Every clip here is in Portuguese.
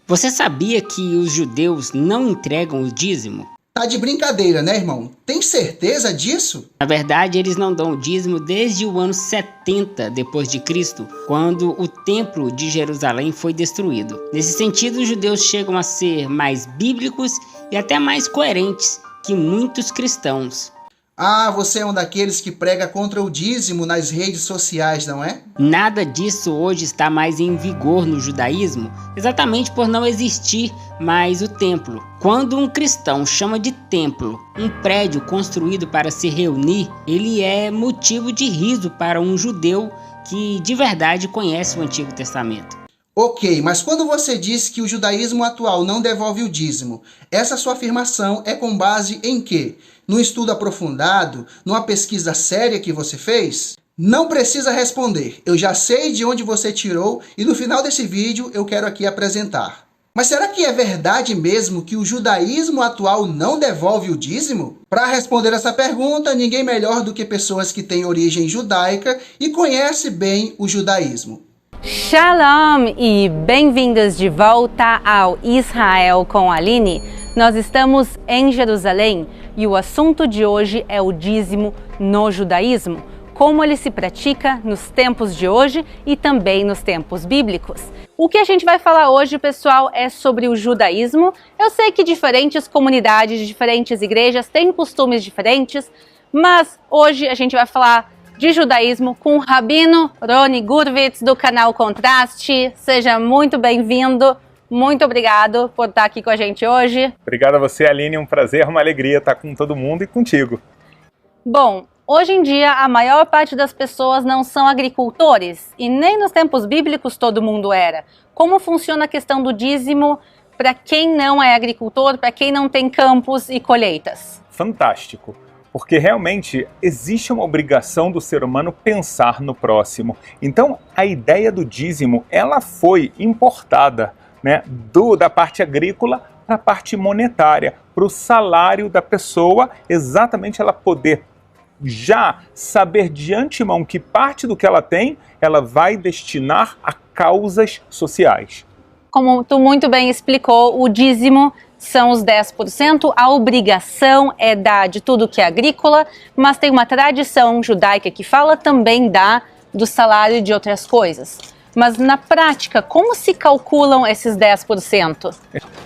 Você sabia que os judeus não entregam o dízimo? Tá de brincadeira, né, irmão? Tem certeza disso? Na verdade, eles não dão o dízimo desde o ano 70 depois de Cristo, quando o templo de Jerusalém foi destruído. Nesse sentido, os judeus chegam a ser mais bíblicos e até mais coerentes que muitos cristãos. Ah, você é um daqueles que prega contra o dízimo nas redes sociais, não é? Nada disso hoje está mais em vigor no judaísmo, exatamente por não existir mais o templo. Quando um cristão chama de templo um prédio construído para se reunir, ele é motivo de riso para um judeu que de verdade conhece o Antigo Testamento. Ok, mas quando você diz que o judaísmo atual não devolve o dízimo, essa sua afirmação é com base em quê? Num estudo aprofundado? Numa pesquisa séria que você fez? Não precisa responder, eu já sei de onde você tirou e no final desse vídeo eu quero aqui apresentar. Mas será que é verdade mesmo que o judaísmo atual não devolve o dízimo? Para responder essa pergunta, ninguém melhor do que pessoas que têm origem judaica e conhecem bem o judaísmo. Shalom e bem-vindos de volta ao Israel com a Aline. Nós estamos em Jerusalém e o assunto de hoje é o dízimo no judaísmo, como ele se pratica nos tempos de hoje e também nos tempos bíblicos. O que a gente vai falar hoje, pessoal, é sobre o judaísmo. Eu sei que diferentes comunidades, diferentes igrejas têm costumes diferentes, mas hoje a gente vai falar de judaísmo com o Rabino Roni Gurvitz do canal Contraste. Seja muito bem-vindo, muito obrigado por estar aqui com a gente hoje. Obrigado a você, Aline, um prazer, uma alegria estar com todo mundo e contigo. Bom, hoje em dia a maior parte das pessoas não são agricultores e nem nos tempos bíblicos todo mundo era. Como funciona a questão do dízimo para quem não é agricultor, para quem não tem campos e colheitas? Fantástico. Porque realmente existe uma obrigação do ser humano pensar no próximo. Então, a ideia do dízimo, ela foi importada, né, da parte agrícola para a parte monetária, para o salário da pessoa, exatamente ela poder já saber de antemão que parte do que ela tem, ela vai destinar a causas sociais. Como tu muito bem explicou, o dízimo são os 10%, a obrigação é dar de tudo que é agrícola, mas tem uma tradição judaica que fala também do salário de outras coisas. Mas na prática, como se calculam esses 10%?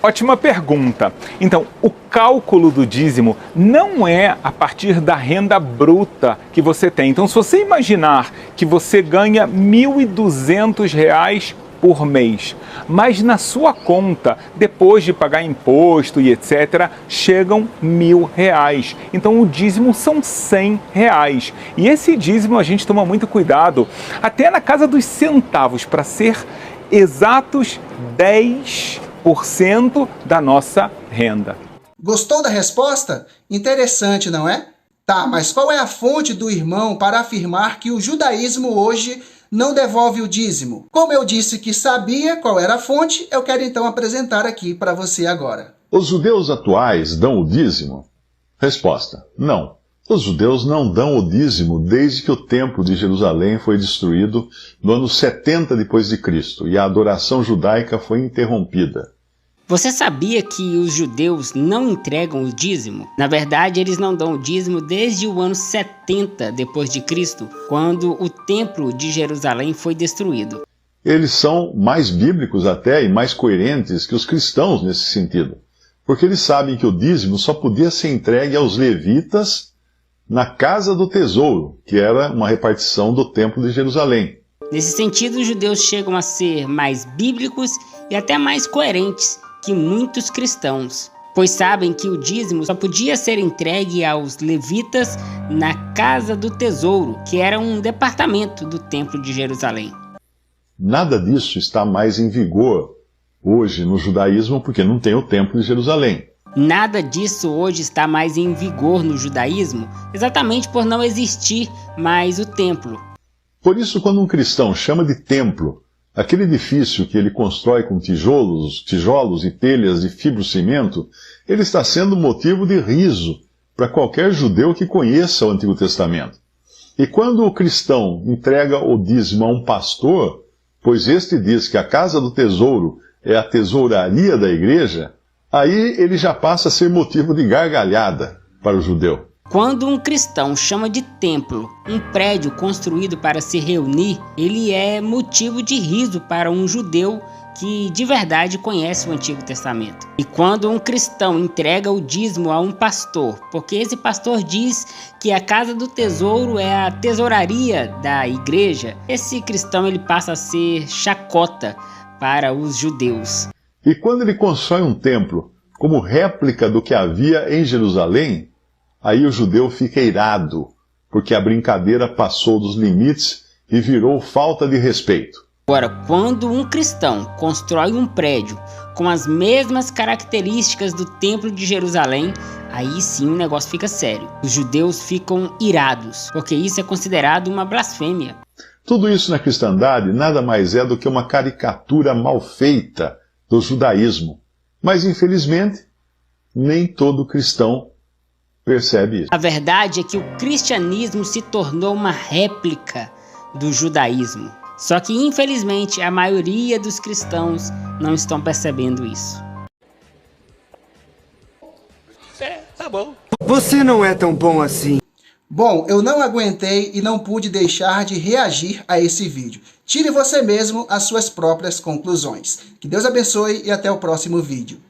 Ótima pergunta. Então, o cálculo do dízimo não é a partir da renda bruta que você tem. Então, se você imaginar que você ganha R$ 1.200 por mês, mas na sua conta, depois de pagar imposto e etc., chegam R$ 1.000. Então o dízimo são R$ 100. E esse dízimo a gente toma muito cuidado, até na casa dos centavos, para ser exatos 10% da nossa renda. Gostou da resposta? Interessante, não é? Tá, mas qual é a fonte do irmão para afirmar que o judaísmo hoje não devolve o dízimo? Como eu disse que sabia qual era a fonte, eu quero então apresentar aqui para você agora. Os judeus atuais dão o dízimo? Resposta: não. Os judeus não dão o dízimo desde que o templo de Jerusalém foi destruído no ano 70 depois de Cristo e a adoração judaica foi interrompida. Você sabia que os judeus não entregam o dízimo? Na verdade, eles não dão o dízimo desde o ano 70 depois de Cristo, quando o templo de Jerusalém foi destruído. Eles são mais bíblicos até e mais coerentes que os cristãos nesse sentido, porque eles sabem que o dízimo só podia ser entregue aos levitas na casa do tesouro, que era uma repartição do templo de Jerusalém. Nesse sentido, os judeus chegam a ser mais bíblicos e até mais coerentes que muitos cristãos, pois sabem que o dízimo só podia ser entregue aos levitas na casa do tesouro, que era um departamento do templo de Jerusalém. Nada disso está mais em vigor hoje no judaísmo, porque não tem o templo de Jerusalém. Nada disso hoje está mais em vigor no judaísmo, exatamente por não existir mais o templo. Por isso, quando um cristão chama de templo aquele edifício que ele constrói com tijolos e telhas de fibrocimento, ele está sendo motivo de riso para qualquer judeu que conheça o Antigo Testamento. E quando o cristão entrega o dízimo a um pastor, pois este diz que a casa do tesouro é a tesouraria da igreja, aí ele já passa a ser motivo de gargalhada para o judeu. Quando um cristão chama de templo um prédio construído para se reunir, ele é motivo de riso para um judeu que de verdade conhece o Antigo Testamento. E quando um cristão entrega o dízimo a um pastor, porque esse pastor diz que a casa do tesouro é a tesouraria da igreja, esse cristão ele passa a ser chacota para os judeus. E quando ele constrói um templo como réplica do que havia em Jerusalém, aí o judeu fica irado, porque a brincadeira passou dos limites e virou falta de respeito. Agora, quando um cristão constrói um prédio com as mesmas características do Templo de Jerusalém, aí sim o negócio fica sério. Os judeus ficam irados, porque isso é considerado uma blasfêmia. Tudo isso na cristandade nada mais é do que uma caricatura mal feita do judaísmo. Mas, infelizmente, nem todo cristão percebe isso. A verdade é que o cristianismo se tornou uma réplica do judaísmo. Só que, infelizmente, a maioria dos cristãos não estão percebendo isso. Tá bom. Você não é tão bom assim. Bom, eu não aguentei e não pude deixar de reagir a esse vídeo. Tire você mesmo as suas próprias conclusões. Que Deus abençoe e até o próximo vídeo.